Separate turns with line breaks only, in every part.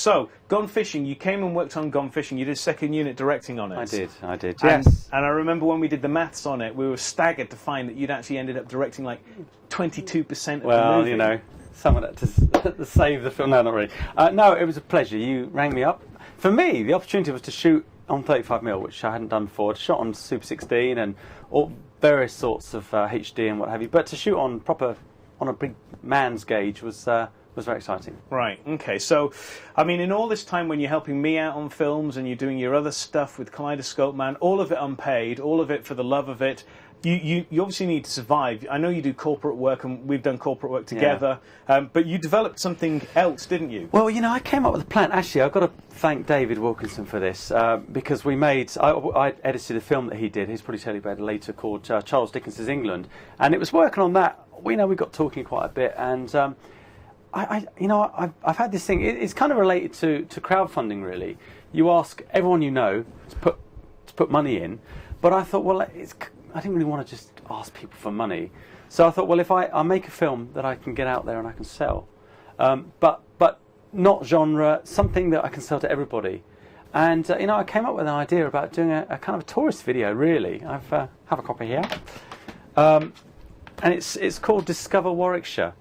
So, Gone Fishing, you came and worked on Gone Fishing. You did second unit directing on it.
I did, yes.
And I remember when we did the maths on it, we were staggered to find that you'd actually ended up directing like 22% of the movie.
Well, you know, someone had to save the film. No, not really. No, it was a pleasure. You rang me up. For me, the opportunity was to shoot on 35mm, which I hadn't done before. To shot on Super 16 and all various sorts of HD and what have you. But to shoot on a big man's gauge was very exciting.
Right, okay. So, I mean, in all this time when you're helping me out on films and you're doing your other stuff with Kaleidoscope Man, all of it unpaid, all of it for the love of it, you obviously need to survive. I know you do corporate work, and we've done corporate work together, but you developed something else, didn't you?
Well, you know, I came up with a plan. Actually, I've got to thank David Wilkinson for this, because I edited a film that he did, he's probably tell you about it later, called Charles Dickens's England, and it was working on that. We got talking quite a bit, and I've had this thing. It's kind of related to crowdfunding, really. You ask everyone you know to put money in, but I thought, well, I didn't really want to just ask people for money. So I thought, well, if I make a film that I can get out there and I can sell, but not genre, something that I can sell to everybody. And I came up with an idea about doing a kind of a tourist video. Really, I have a copy here, and it's called Discover Warwickshire.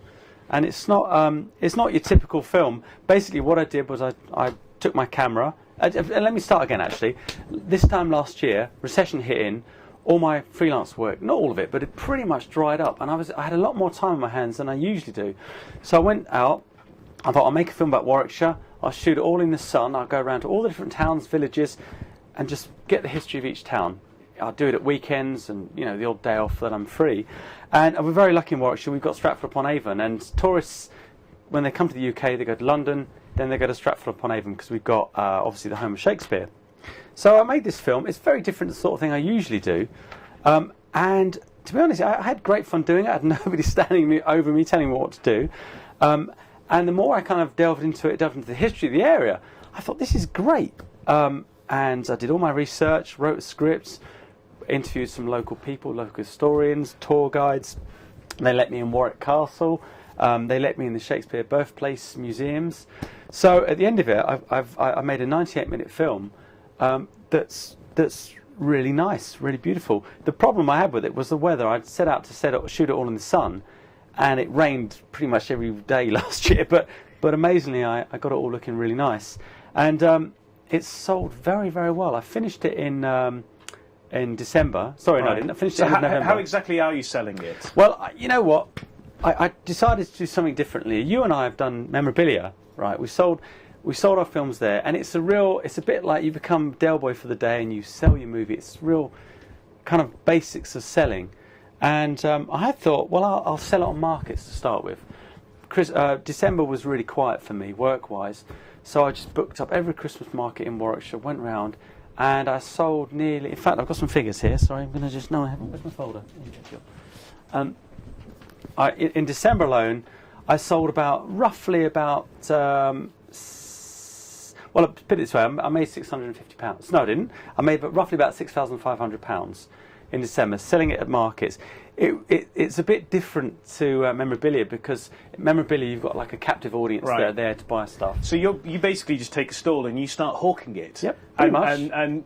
And it's not your typical film. Basically, what I did was I took my camera. Let me start again. Actually, this time last year, recession hit in. All my freelance work, not all of it, but it pretty much dried up, and I had a lot more time on my hands than I usually do. So I went out. I thought I'll make a film about Warwickshire. I'll shoot it all in the sun. I'll go around to all the different towns, villages, and just get the history of each town. I'll do it at weekends and the odd day off that I'm free. And we're very lucky in Warwickshire. We've got Stratford-upon-Avon, and tourists, when they come to the UK, they go to London, then they go to Stratford-upon-Avon because we've got obviously the home of Shakespeare. So I made this film. It's very different to the sort of thing I usually do, and to be honest, I had great fun doing it. I had nobody standing over me telling me what to do, and the more I kind of delved into the history of the area, I thought this is great. And I did all my research, wrote scripts, interviewed some local people, local historians, tour guides. They let me in Warwick Castle. They let me in the Shakespeare birthplace museums. So at the end of it, I made a 98-minute film that's really nice, really beautiful. The problem I had with it was the weather. I'd set out to shoot it all in the sun, and it rained pretty much every day last year. But amazingly, I got it all looking really nice, and it sold very, very well. I finished it in December. Sorry, no, I didn't. I finished it in November.
How exactly are you selling it?
Well, you know what? I decided to do something differently. You and I have done memorabilia, right? We sold our films there, and it's a bit like you become Del Boy for the day and you sell your movie. It's real kind of basics of selling. And I had thought, well, I'll sell it on markets to start with. December was really quiet for me, work-wise, so I just booked up every Christmas market in Warwickshire, went round, and I sold nearly... In fact, I've got some figures here. Sorry, I'm going to just... No, I haven't. Where's my folder? In December alone, I sold roughly about... well, I'll put it this way. I made £650. No, I didn't. I made roughly about £6,500 in December, selling it at markets. It's a bit different to memorabilia, because memorabilia, you've got like a captive audience that are there to buy stuff.
So you basically just take a stall and you start hawking it.
Yep, pretty much.
And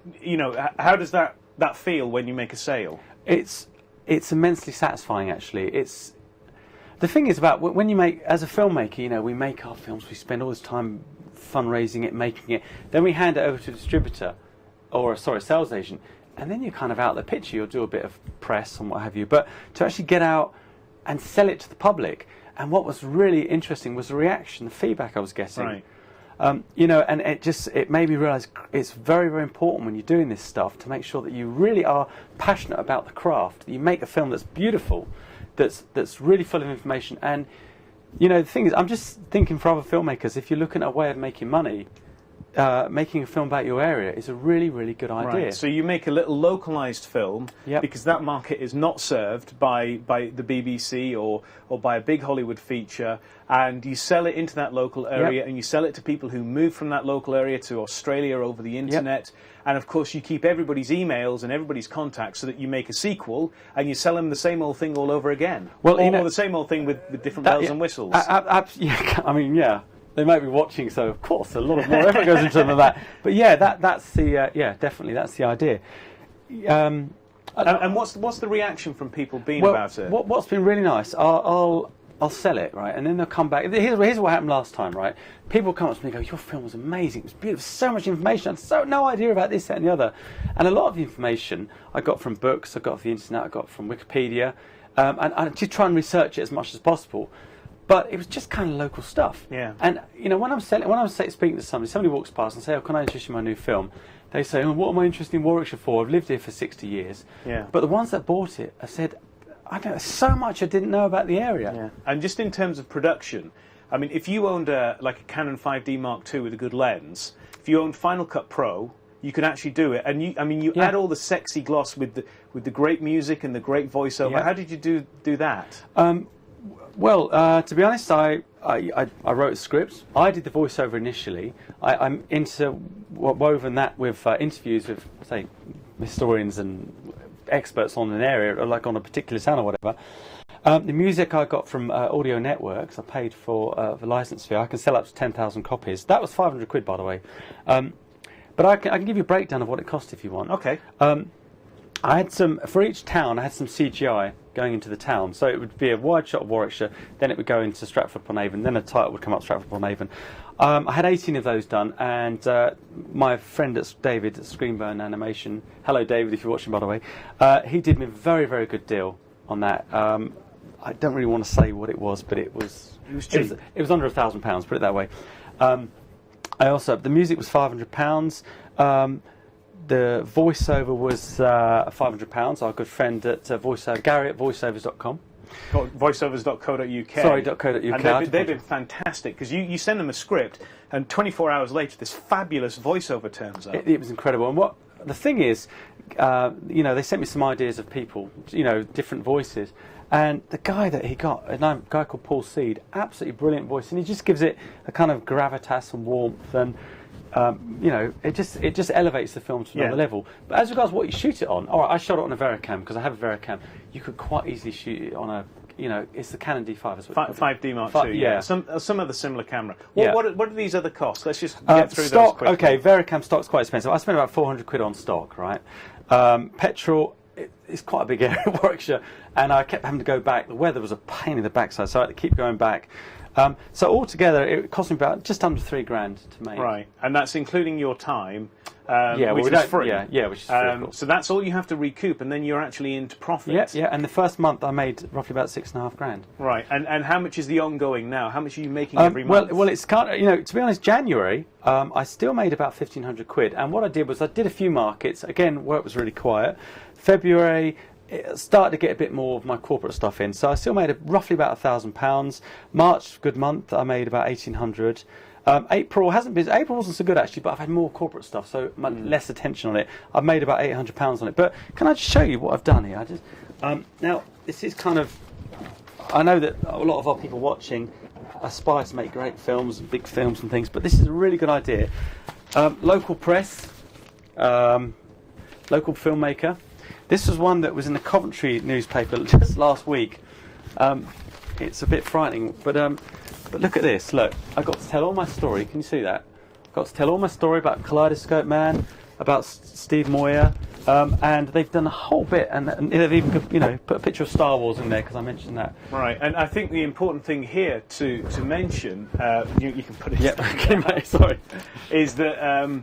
how does that feel when you make a sale?
It's immensely satisfying, actually. The thing is about when you make, as a filmmaker, we make our films, we spend all this time fundraising it, making it, then we hand it over to a distributor, or a sales agent, and then you're kind of out the picture. You'll do a bit of press and what have you, but to actually get out and sell it to the public. And what was really interesting was the reaction, the feedback I was getting.
Right.
And it made me realise it's very, very important when you're doing this stuff to make sure that you really are passionate about the craft, that you make a film that's beautiful, that's really full of information. And the thing is, I'm just thinking for other filmmakers, if you're looking at a way of making money, making a film about your area is a really, really good idea.
Right. So you make a little localised film, because that market is not served by the BBC or by a big Hollywood feature, and you sell it into that local area, and you sell it to people who move from that local area to Australia over the internet. And of course you keep everybody's emails and everybody's contacts so that you make a sequel and you sell them the same old thing all over again. Well, or the same old thing with different bells and whistles.
they might be watching, so of course a lot of more effort goes into them than that. But yeah, that's the definitely that's the idea.
And what's the reaction from people been about it?
What's been really nice, I'll sell it, right, and then they'll come back. Here's what happened last time, right? People come up to me and go, your film was amazing, it was beautiful, so much information, I had no idea about this, that and the other. And a lot of the information I got from books, I got from the internet, I got from Wikipedia, and I did try and research it as much as possible. But it was just kind of local stuff.
Yeah.
And when I'm speaking to somebody walks past and say, "Oh, can I interest you in my new film?" They say, "Oh, what am I interested in Warwickshire for? I've lived here for 60 years."
Yeah.
But the ones that bought it have said, "I know so much I didn't know about the area."
Yeah. And just in terms of production, I mean, if you owned a Canon 5D Mark II with a good lens, if you owned Final Cut Pro, you could actually do it. And you add all the sexy gloss with the great music and the great voiceover. Yeah. How did you do that?
Well, to be honest, I wrote scripts. I did the voiceover initially. I'm woven that with interviews with, say, historians and experts on an area, or like on a particular town or whatever. The music I got from Audio Networks. I paid for the license fee. I can sell up to 10,000 copies. That was £500, by the way. But I can give you a breakdown of what it cost if you want.
Okay.
I had for each town, I had some CGI going into the town. So it would be a wide shot of Warwickshire, then it would go into Stratford-upon-Avon, then a title would come up Stratford-upon-Avon. I had 18 of those done, and my friend David at Screenburn Animation, hello David if you're watching by the way, he did me a very, very good deal on that. I don't really want to say what it was, but it was cheap. It was under £1,000, put it that way. The music was £500. The voiceover was £500. Our good friend at voiceover, Gary at voiceovers.com.
Voiceovers.co.uk.
Sorry, .co.uk.
And they've been fantastic, because you send them a script, and 24 hours later, this fabulous voiceover turns up.
It was incredible. And what the thing is, they sent me some ideas of people, different voices. And the guy that he got, a guy called Paul Seed, absolutely brilliant voice, and he just gives it a kind of gravitas and warmth, and it just elevates the film to another level. But as regards what you shoot it on, all right, I shot it on a Vericam because I have a Vericam. You could quite easily shoot it on a, it's the Canon D5 as well.
5D Mark II. Yeah. Some other similar camera. What are these other costs? Let's just get through
stock,
those quickly.
Okay, Vericam stock's quite expensive. I spent about £400 on stock, right? Petrol. It's quite a big area, Warwickshire, and I kept having to go back. The weather was a pain in the backside, so I had to keep going back. So altogether, it cost me about just under £3,000 to make.
Right, and that's including your time,
which
is free.
Yeah, which is free.
So that's all you have to recoup, and then you're actually into profit.
Yeah. And the first month I made roughly about £6,500.
Right, and how much is the ongoing now? How much are you making every month?
Well, it's kind of, to be honest, January I still made about £1,500, and what I did was I did a few markets again where it was really quiet. February, it started to get a bit more of my corporate stuff in, so I still made roughly about £1,000. March, good month, I made about £1,800. April wasn't so good actually, but I've had more corporate stuff, so less attention on it. I've made about £800 on it. But can I just show you what I've done here? Now this is kind of, I know that a lot of our people watching aspire to make great films and big films and things, but this is a really good idea. Local press, local filmmaker. This was one that was in the Coventry newspaper just last week. It's a bit frightening, but look at this. Look, I got to tell all my story. Can you see that? I got to tell all my story about Kaleidoscope Man, about Steve Moyer, and they've done a whole bit, and they've even put a picture of Star Wars in there because I mentioned that.
Right, and I think the important thing here to mention, you can put it.
Yeah, okay, mate. Sorry.
Is that.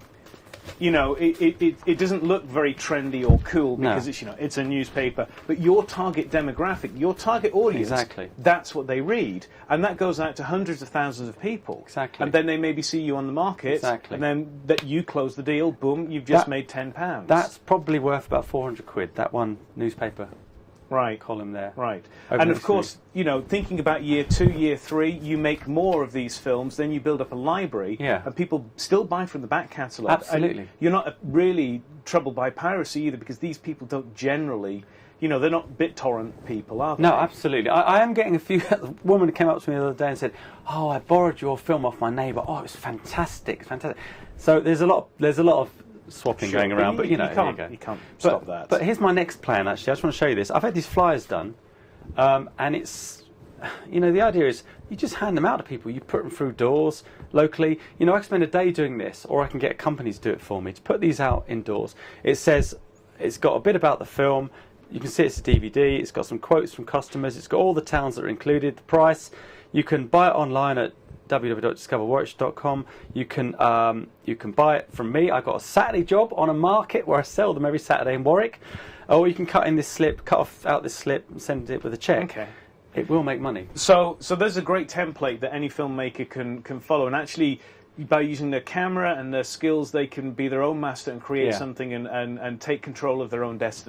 It doesn't look very trendy or cool because it's a newspaper, but your target demographic, your target audience,
exactly.
That's what they read, and that goes out to hundreds of thousands of people.
Exactly.
And then they maybe see you on the market,
exactly.
And then that you close the deal, boom, you've just made £10.
That's probably worth about £400. That one newspaper.
Right.
Column there.
Right. And of course, thinking about year 2, year 3, you make more of these films, then you build up a library, and people still buy from the back catalogue.
Absolutely.
And you're not really troubled by piracy either, because these people don't generally, they're not BitTorrent people, are they?
No, absolutely. I am getting a few. A woman came up to me the other day and said, "Oh, I borrowed your film off my neighbour. Oh, it was fantastic, fantastic." So there's a lot of swapping going around, but you
can't stop that.
But here's my next plan. Actually, I just want to show you this. I've had these flyers done, and it's you know, the idea is you just hand them out to people. You put them through doors locally. You know, I can spend a day doing this, or I can get companies to do it for me, to put these out indoors. It says, it's got a bit about the film. You can see it's a DVD. It's got some quotes from customers. It's got all the towns that are included, the price. You can buy it online at www.discoverwarwickshire.com. You can buy it from me. I got a Saturday job on a market where I sell them every Saturday in Warwick. Or you can cut out this slip and send it with a check.
Okay.
It will make money.
So there's a great template that any filmmaker can follow, and actually, by using their camera and their skills, they can be their own master and create something and take control of their own destiny.